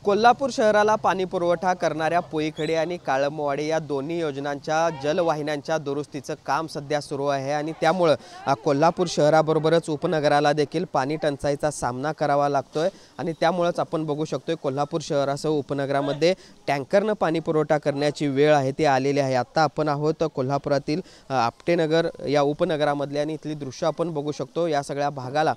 कोल्हापूर शहराला पाणी पुरवठा करणाऱ्या पोईखेडे आणि काळंबवाडी या दोन्ही योजनांच्या जलवाहिन्यांच्या दुरुस्तीचं काम सध्या सुरू आहे आणि त्यामुळे कोल्हापूर शहराबरोबरच उपनगराला देखील पाणी टंचाईचा सामना करावा लागतोय आणि त्यामुळेच आपण बघू शकतोय कोल्हापूर शहरासह उपनगरामध्ये टँकरनं पाणी पुरवठा करण्याची वेळ आहे ती आलेली आहे। आता आपण आहोत कोल्हापुरातील आपटेनगर या उपनगरामधले आणि इथली दृश्य आपण बघू शकतो। या सगळ्या भागाला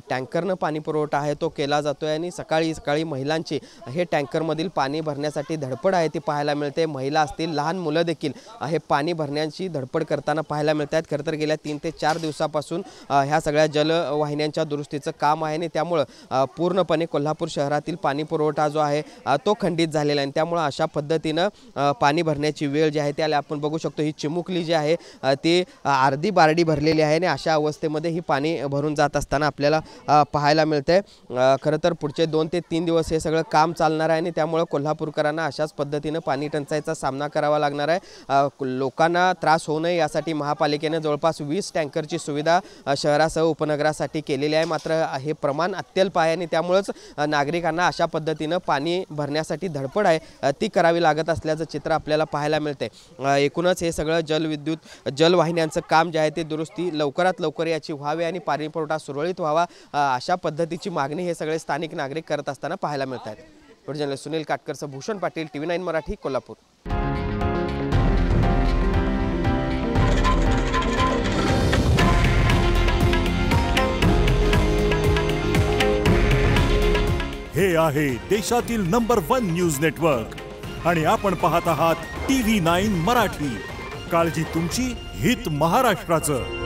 टँकरनं पाणी पुरवठा आहे तो केला जातोय आणि सकाळी महिलांची हे टँकरमधील पाणी भरण्यासाठी धडपड आहे ती पाहायला मिळते। महिला असतील लहान मुलं देखील हे पाणी भरण्याची धडपड करताना पाहायला मिळतात। खरं तर गेल्या 3 ते 4 दिवसापासून ह्या सगळ्या जलवाहिन्यांच्या दुरुस्तीचं काम आहे आणि त्यामुळे पूर्णपणे कोल्हापूर शहरातील पाणी पुरवठा जो आहे तो खंडित झालेला आहे। त्यामुळे अशा पद्धतीनं पाणी भरण्याची वेळ जी आहे त्याला आपण बघू शकतो। ही चिमुकली जी आहे ती अर्धी बारडी भरलेली आहे आणि अशा अवस्थेमध्ये ही पाणी भरून जात असताना आपल्याला पाहायला मिळते। खरं तर पुढचे 2 ते 3 दिवस हे सगळं काम चालणार आहे आणि त्यामुळे कोल्हापूरकरांना अशाच पद्धतीने पाणी टंचाईचा सामना करावा लागणार आहे। लोकांना त्रास होऊ नये यासाठी महापालिकेने जवळपास 20 टँकरची सुविधा शहरासह उपनगरासाठी केलेली आहे। मात्र हे प्रमाण अत्यल्प आहे आणि त्यामुळेच नागरिकांना अशा पद्धतीने पाणी भरण्यासाठी धडपड आहे ती करावी लागत असल्याचं चित्र आपल्याला पाहायला मिळते। एकूणच हे सगळं जलवाहिन्यांचं काम जे आहे ते दुरुस्ती लवकरात लवकर याची व्हावी आणि पाणी पुरवठा सुरळीत व्हावा अशा पद्धतीची मागणी हे सगळे स्थानिक नागरिक करत असताना पाहायला मिळत आहेत। जर्नलिस्ट सुनील काटकरसह भूषण पाटील, TV9 मराठी, कोल्हापूर। हे आहे देशातील नंबर 1 न्यूज नेटवर्क आणि आपण पाहत आहात TV9 मराठी। काळजी तुमची, हित महाराष्ट्राचं।